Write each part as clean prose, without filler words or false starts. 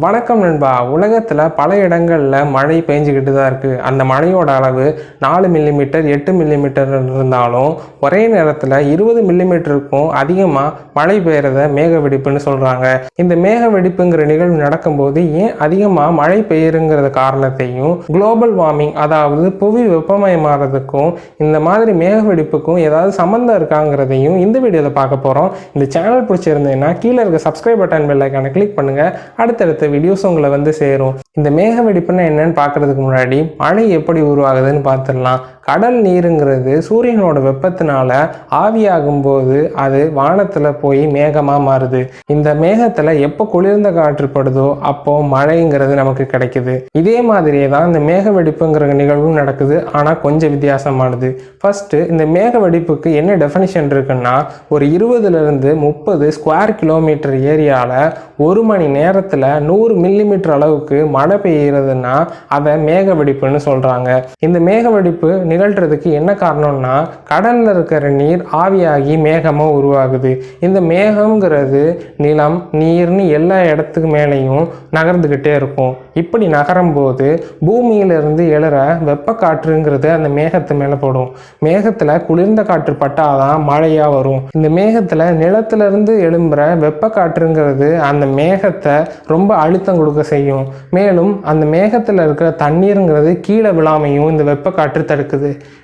வணக்கம் நண்பா. உலகத்தில் பல இடங்களில் மழை பெஞ்சிக்கிட்டு தான் இருக்குது. அந்த மழையோட அளவு 4 மில்லிமீட்டர் 8 மில்லிமீட்டர் இருந்தாலும் ஒரே நேரத்தில் 20 மில்லிமீட்டருக்கும் அதிகமாக மழை பெய்கிறத மேக வெடிப்புன்னு சொல்கிறாங்க. இந்த மேக வெடிப்புங்கிற நிகழ்வு நடக்கும்போது ஏன் அதிகமாக மழை பெய்யுங்கிற காரணத்தையும், குளோபல் வார்மிங் அதாவது புவி வெப்பமயமாகிறதுக்கும் இந்த மாதிரி மேக வெடிப்புக்கும் ஏதாவது சம்மந்தம் இருக்காங்கிறதையும் இந்த வீடியோவில் பார்க்க போகிறோம். இந்த சேனல் பிடிச்சிருந்தேன்னா கீழே இருக்க சப்ஸ்கிரைப் பட்டன் பெல் ஐகானை கிளிக் பண்ணுங்கள். அடுத்தடுத்த வீடியோஸ் உங்களை வந்து சேரும். இந்த மேக வெடிப்புன்னா என்னன்னு பார்க்கறதுக்கு முன்னாடி மழை எப்படி உருவாகுதுன்னு பார்த்துடலாம். கடல் நீருங்கிறது சூரியனோட வெப்பத்தினால ஆவியாகும் போது அது வானத்தில் போய் மேகமாக மாறுது. இந்த மேகத்தில் எப்போ குளிர்ந்த காற்று படுதோ அப்போ மழைங்கிறது நமக்கு கிடைக்குது. இதே மாதிரியே தான் இந்த மேக வெடிப்புங்கிற நிகழ்வும் நடக்குது. ஆனால் கொஞ்சம் வித்தியாசமானது. ஃபர்ஸ்ட் இந்த மேக வெடிப்புக்கு என்ன டெஃபினிஷன் இருக்குன்னா, ஒரு 20லிருந்து 30 ஸ்கொயர் கிலோமீட்டர் ஏரியாவில் 1 மணி நேரத்தில் 100 மில்லிமீட்டர் அளவுக்கு மழை பெய்கிறதுனா அதை மேக வெடிப்புன்னு சொல்கிறாங்க. இந்த மேக வெடிப்பு நிகழ்கிறதுக்கு என்ன காரணம்னா, கடலில் இருக்கிற நீர் ஆவியாகி மேகமாக உருவாகுது. இந்த மேகம்ங்கிறது நிலம் நீர்னு எல்லா இடத்துக்கு மேலேயும் நகர்ந்துக்கிட்டே இருக்கும். இப்படி நகரும் போது பூமியிலிருந்து எழுற வெப்ப காற்றுங்கிறது அந்த மேகத்து மேலே படும். மேகத்தில் குளிர்ந்த காற்று பட்டாதான் மழையாக வரும். இந்த மேகத்தில் நிலத்திலிருந்து எழும்புற வெப்ப காற்றுங்கிறது அந்த மேகத்தை ரொம்ப அழுத்தம் கொடுக்க செய்யும். மேலும் அந்த மேகத்தில் இருக்கிற தண்ணீருங்கிறது கீழே விழாமையும் இந்த வெப்ப காற்று தடுக்குது.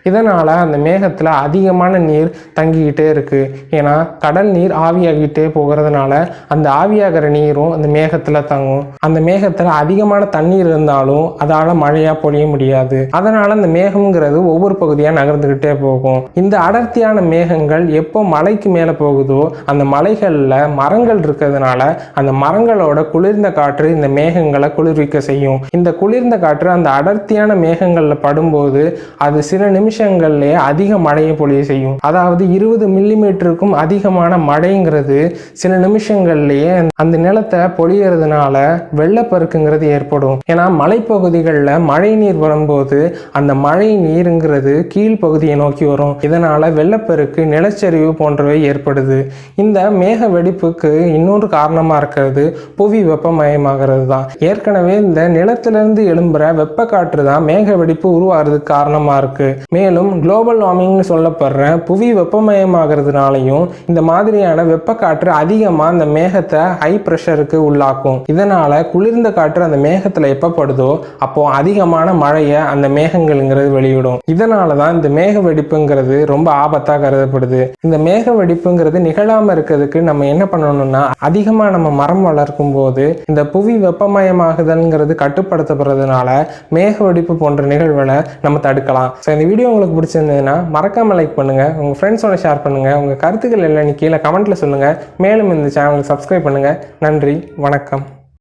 இதனால் அந்த மேகத்தில் அதிகமான நீர் தங்கிக்கிட்டே இருக்குது. ஏன்னா கடல் நீர் ஆவியாகிட்டே போகிறதுனால அந்த ஆவியாகிற நீரும் அந்த மேகத்தில் தங்கும். அந்த மேகத்தில் அதிகமான தண்ணீர் இருந்தாலும் அதால் மழையாக பொழிய முடியாது. அதனால் அந்த மேகம்ங்கிறது ஒவ்வொரு பகுதியாக நகர்ந்துக்கிட்டே போகும். இந்த அடர்த்தியான மேகங்கள் எப்போ மலைக்கு மேலே போகுதோ அந்த மலைகளில் மரங்கள் இருக்கிறதுனால அந்த மரங்களோட குளிர்ந்த காற்று இந்த மேகங்களை குளிர்விக்க செய்யும். இந்த குளிர்ந்த காற்று அந்த அடர்த்தியான மேகங்களில் படும்போது அது சில நிமிஷங்கள்லேயே அதிக மழையை பொழிய செய்யும். அதாவது 20 மில்லிமீட்டருக்கும் அதிகமான மழைங்கிறது சில நிமிஷங்கள்லேயே அந்த நிலத்தை பொழியறதுனால வெள்ளப்பெருக்குங்கிறது ஏற்படும். ஏன்னா மலைப்பகுதிகளில் மழை நீர் வரும்போது அந்த மழை நீருங்கிறது கீழ்ப்பகுதியை நோக்கி வரும். இதனால வெள்ளப்பெருக்கு, நிலச்சரிவு போன்றவை ஏற்படுது. இந்த மேக வெடிப்புக்கு இன்னொரு காரணமாக இருக்கிறது புவி வெப்பமயமாகிறது தான். ஏற்கனவே இந்த நிலத்திலிருந்து எழும்புற வெப்ப காற்று தான் மேக வெடிப்பு உருவாகிறதுக்கு காரணமாக இருக்கு. மேலும் குளோபல் வார்மிங்னு சொல்லப்படுற புவி வெப்பமயமாகிறதுனாலையும் இந்த மாதிரியான வெப்ப காற்று அதிகமாக அந்த மேகத்தை ஹை ப்ரெஷருக்கு உள்ளாக்கும். இதனால குளிர்ந்த காற்று அந்த மேகத்தில் எப்போ படுதோ அப்போ அதிகமான மழையை அந்த மேகங்கள்ங்கிறது வெளியிடும். இதனால தான் இந்த மேக வெடிப்புங்கிறது ரொம்ப ஆபத்தாக கருதப்படுது. இந்த மேக வெடிப்புங்கிறது நிகழாமல் இருக்கிறதுக்கு நம்ம என்ன பண்ணணும்னா, அதிகமாக நம்ம மரம் வளர்க்கும் போது இந்த புவி வெப்பமயமாகுதல்ங்கிறது கட்டுப்படுத்தப்படுறதுனால மேக வெடிப்பு போன்ற நிகழ்வுகளை நம்ம தடுக்கலாம். ஸோ இந்த வீடியோ உங்களுக்கு பிடிச்சிருந்ததுன்னா மறக்காம லைக் பண்ணுங்க, உங்க ஃப்ரெண்ட்ஸோட ஷேர் பண்ணுங்க, உங்க கருத்துக்கள் எல்லாம் கீழே கமெண்ட்ல சொல்லுங்க. மேலும் இந்த சேனலுக்கு சப்ஸ்கிரைப் பண்ணுங்க. நன்றி, வணக்கம்.